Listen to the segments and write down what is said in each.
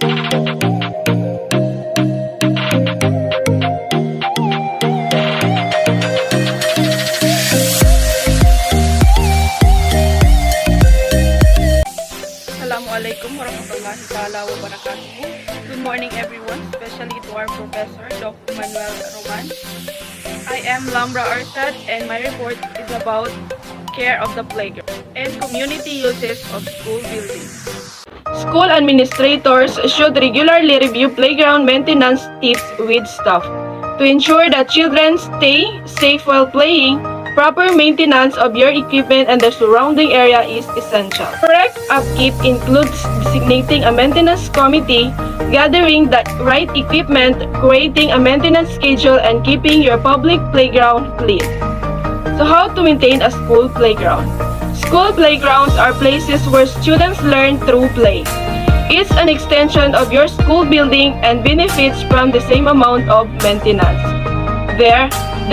Assalamualaikum warahmatullahi taala wabarakatuh. Good morning everyone, especially to our professor, Dr. Manuel Roman. I am Lamra Arsad and my report is about care of the playground and community uses of school buildings. School administrators should regularly review playground maintenance tips with staff. To ensure that children stay safe while playing, proper maintenance of your equipment and the surrounding area is essential. Correct upkeep includes designating a maintenance committee, gathering the right equipment, creating a maintenance schedule, and keeping your public playground clean. So how to maintain a school playground? School playgrounds are places where students learn through play. It's an extension of your school building and benefits from the same amount of maintenance. There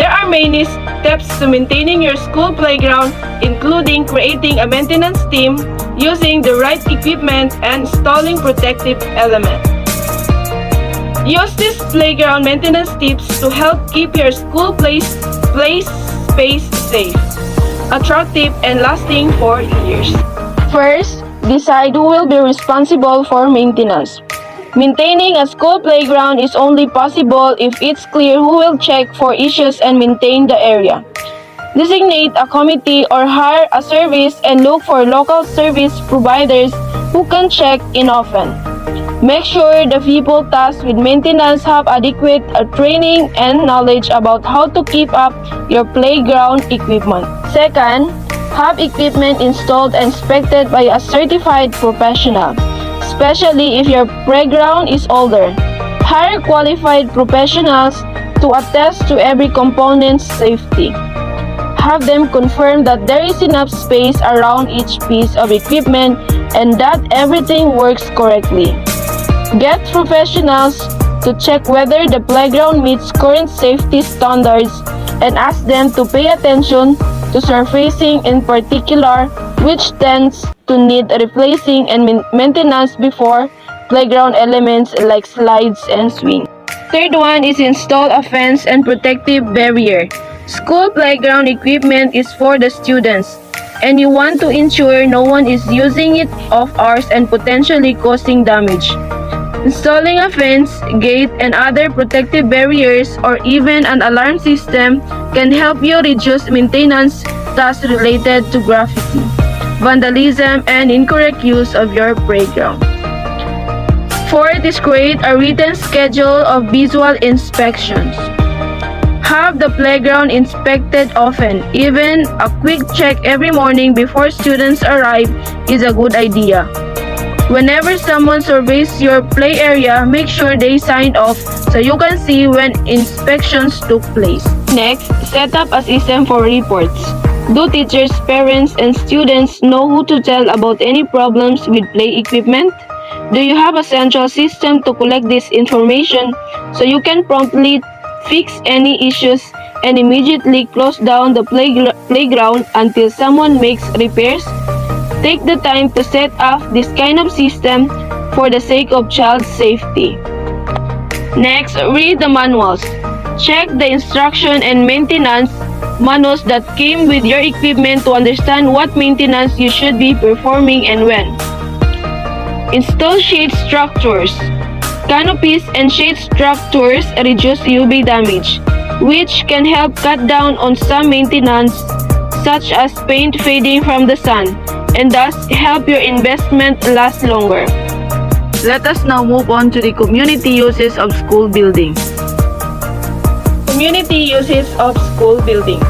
are many steps to maintaining your school playground, including creating a maintenance team, using the right equipment, and installing protective elements. Use these playground maintenance tips to help keep your school play space safe, attractive, and lasting for years. First, decide who will be responsible for maintenance. Maintaining a school playground is only possible if it's clear who will check for issues and maintain the area. Designate a committee or hire a service and look for local service providers who can check in often. Make sure the people tasked with maintenance have adequate training and knowledge about how to keep up your playground equipment. Second, have equipment installed and inspected by a certified professional, especially if your playground is older. Hire qualified professionals to attest to every component's safety. Have them confirm that there is enough space around each piece of equipment and that everything works correctly. Get professionals to check whether the playground meets current safety standards and ask them to pay attention to surfacing in particular, which tends to need replacing and maintenance before playground elements like slides and swings. Third one is install a fence and protective barrier. School playground equipment is for the students, and you want to ensure no one is using it off hours and potentially causing damage. Installing a fence, gate, and other protective barriers or even an alarm system can help you reduce maintenance tasks related to graffiti, vandalism, and incorrect use of your playground. Fourth is create a written schedule of visual inspections. Have the playground inspected often. Even a quick check every morning before students arrive is a good idea. Whenever someone surveys your play area, make sure they sign off so you can see when inspections took place. Next, set up a system for reports. Do teachers, parents, and students know who to tell about any problems with play equipment? Do you have a central system to collect this information so you can promptly fix any issues and immediately close down the playground until someone makes repairs? Take the time to set up this kind of system for the sake of child safety. Next, read the manuals. Check the instruction and maintenance manuals that came with your equipment to understand what maintenance you should be performing and when. Install shade structures. Canopies and shade structures reduce UV damage, which can help cut down on some maintenance, such as paint fading from the sun, and thus help your investment last longer. Let us now move on to the community uses of school building. Community uses of school building.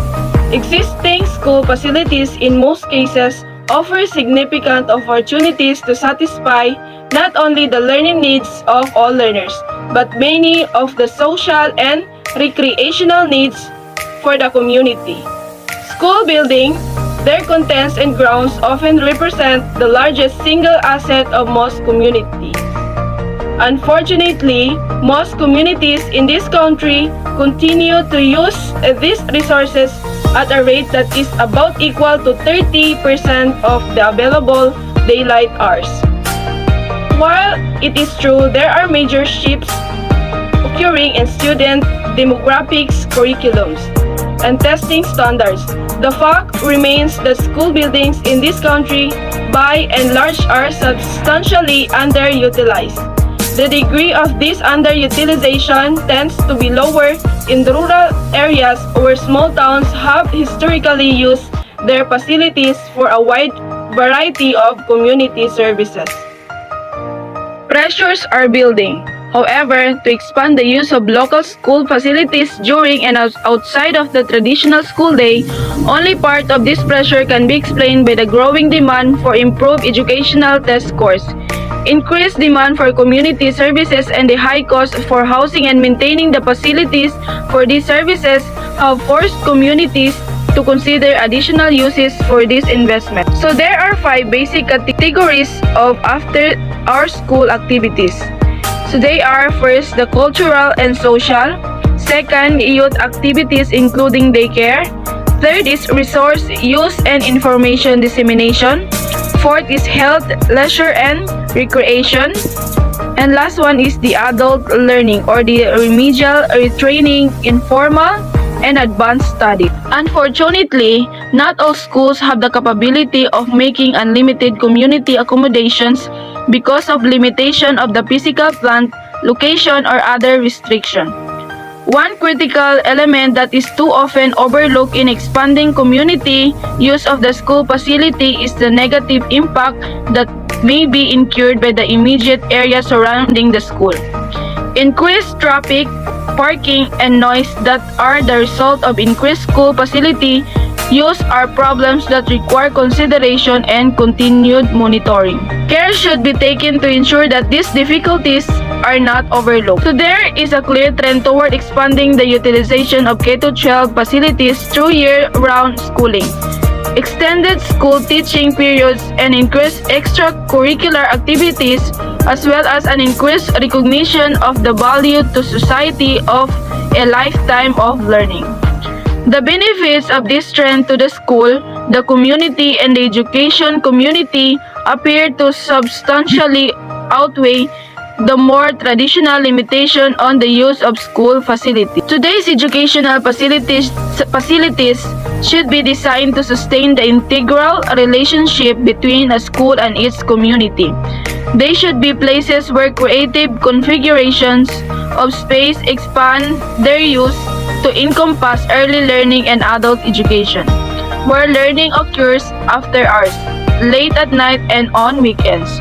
Existing school facilities in most cases offer significant opportunities to satisfy not only the learning needs of all learners, but many of the social and recreational needs for the community. School building, their contents and grounds often represent the largest single asset of most communities. Unfortunately, most communities in this country continue to use these resources at a rate that is about equal to 30% of the available daylight hours. While it is true there are major shifts occurring in student demographics, curriculums, and testing standards. The fact remains that school buildings in this country, by and large, are substantially underutilized. The degree of this underutilization tends to be lower in rural areas where small towns have historically used their facilities for a wide variety of community services. Pressures are building. However, to expand the use of local school facilities during and outside of the traditional school day, only part of this pressure can be explained by the growing demand for improved educational test scores. Increased demand for community services and the high cost for housing and maintaining the facilities for these services have forced communities to consider additional uses for this investment. So there are 5 basic categories of after-our school activities. So they are: first, the cultural and social; second, youth activities including daycare; third is resource use and information dissemination; fourth is health, leisure, and recreation; and last one is the adult learning or the remedial retraining, informal, and advanced study. Unfortunately, not all schools have the capability of making unlimited community accommodations because of limitation of the physical plant, location, or other restriction. One critical element that is too often overlooked in expanding community use of the school facility is the negative impact that may be incurred by the immediate area surrounding the school. Increased traffic, parking, and noise that are the result of increased school facility use are problems that require consideration and continued monitoring. Care should be taken to ensure that these difficulties are not overlooked. So there is a clear trend toward expanding the utilization of K-12 facilities through year-round schooling, extended school teaching periods, and increased extracurricular activities, as well as an increased recognition of the value to society of a lifetime of learning. The benefits of this trend to the school, the community, and the education community appear to substantially outweigh the more traditional limitation on the use of school facilities. Today's educational facilities should be designed to sustain the integral relationship between a school and its community. They should be places where creative configurations of space expand their use to encompass early learning and adult education, where learning occurs after hours, late at night, and on weekends,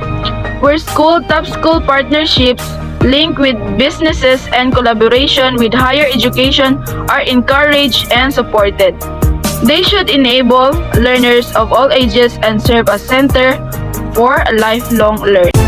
where top-school partnerships linked with businesses and collaboration with higher education are encouraged and supported. They should enable learners of all ages and serve as center for lifelong learning.